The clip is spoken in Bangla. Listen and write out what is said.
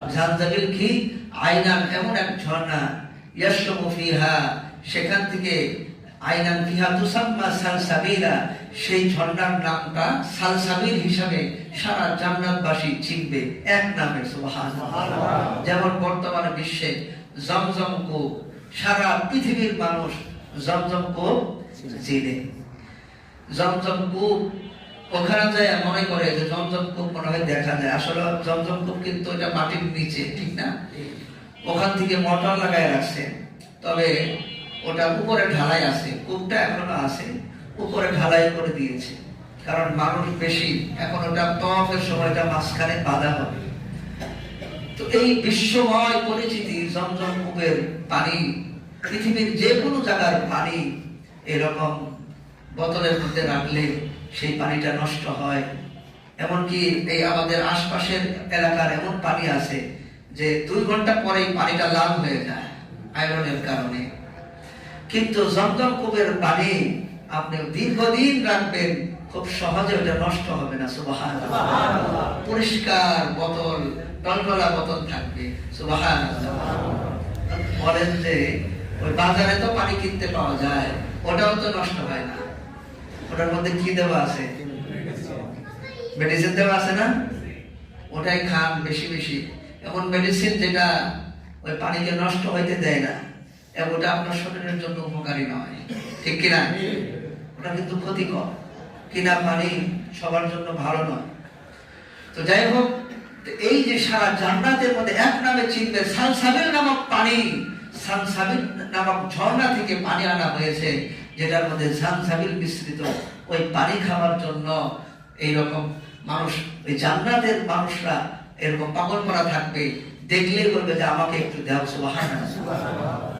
জানজাবিল কি আইনান এমন এক ঝর্ণা ইয়াশরাবু ফিহা সেখান থেকে আইনান ফিহা তুসাম্মা সালসাবিলা সেই ঝর্ণার নামটা সালসাবিল হিসাবে সারা জান্নাতবাসী চিনবে এক নামে সুবহানাল্লাহ। যেমন বর্তমানে বিশ্বে জমজম কূপ সারা পৃথিবীর মানুষ জমজম কূপ চিনে। জমজম কূপ ওখানে যায় মনে করে যে জমজম কূপ মনে হয় দেখা যায়, আসলে জমজম কূপ কিন্তু এটা মাটির নিচে, ঠিক না? ওখান থেকে মোটর লাগায় রাখছে, তবে ওটা উপরে ঢালাই আছে, কূপটা এখনো আছে, উপরে ঢালাই করে দিয়েছে, কারণ মানুষ বেশি, এখন ওটা তওয়াফের সময়টা মাঝখানে বাধা হবে। তো এই বিশ্বময় পরিচিতি জমজম কূপের পানি, পৃথিবীর যে কোনো জায়গার পানি এরকম বোতলের মধ্যে রাখলে সেই পানিটা নষ্ট হয়। এমনকি এই আমাদের আশপাশের এলাকার এমন পানি আছে যে 2 ঘন্টা পরেই পানিটা লাল হয়ে যায় আয়রনের কারণে। কিন্তু জমজম কূপের পানি আপনি দীর্ঘদিন রাখবেন, খুব সহজে ওটা নষ্ট হবে না। সুবহানাল্লাহ। পরিষ্কার বোতল, টলটলা বোতল থাকবে। সুবহানাল্লাহ। বলেন যে ওই বাজারে তো পানি কিনতে পাওয়া যায়, ওটাও তো নষ্ট হয় না। ওটার মধ্যে কি দেওয়া আছে? মেডিসিন দেওয়া আছে না? ওটাই খান বেশি বেশি। এমন মেডিসিন যেটা ওই পানিকে নষ্ট হইতে দেয় না, এবং ওটা আপনার শরীরের জন্য উপকারী নয়, ঠিক কিনা? ওটা কিন্তু ক্ষতিকর। কিনা পানি সবার জন্য ভালো নয়। তো যাই হোক, এই যে সারা জান্নাতের মধ্যে এক নামে চিনবে সালসাবিল নামক পানি, সালসাবিল নামক ঝর্ণা থেকে পানি আনা হয়েছে, যেটার মধ্যে সালসাবিল মিশ্রিত। ওই পানি খাওয়ার জন্য এইরকম মানুষ, ওই জান্নাতের মানুষরা এরকম পাগল করা থাকবে, দেখলেই বলবে যে আমাকে একটু দাও। সুবহানাল্লাহ।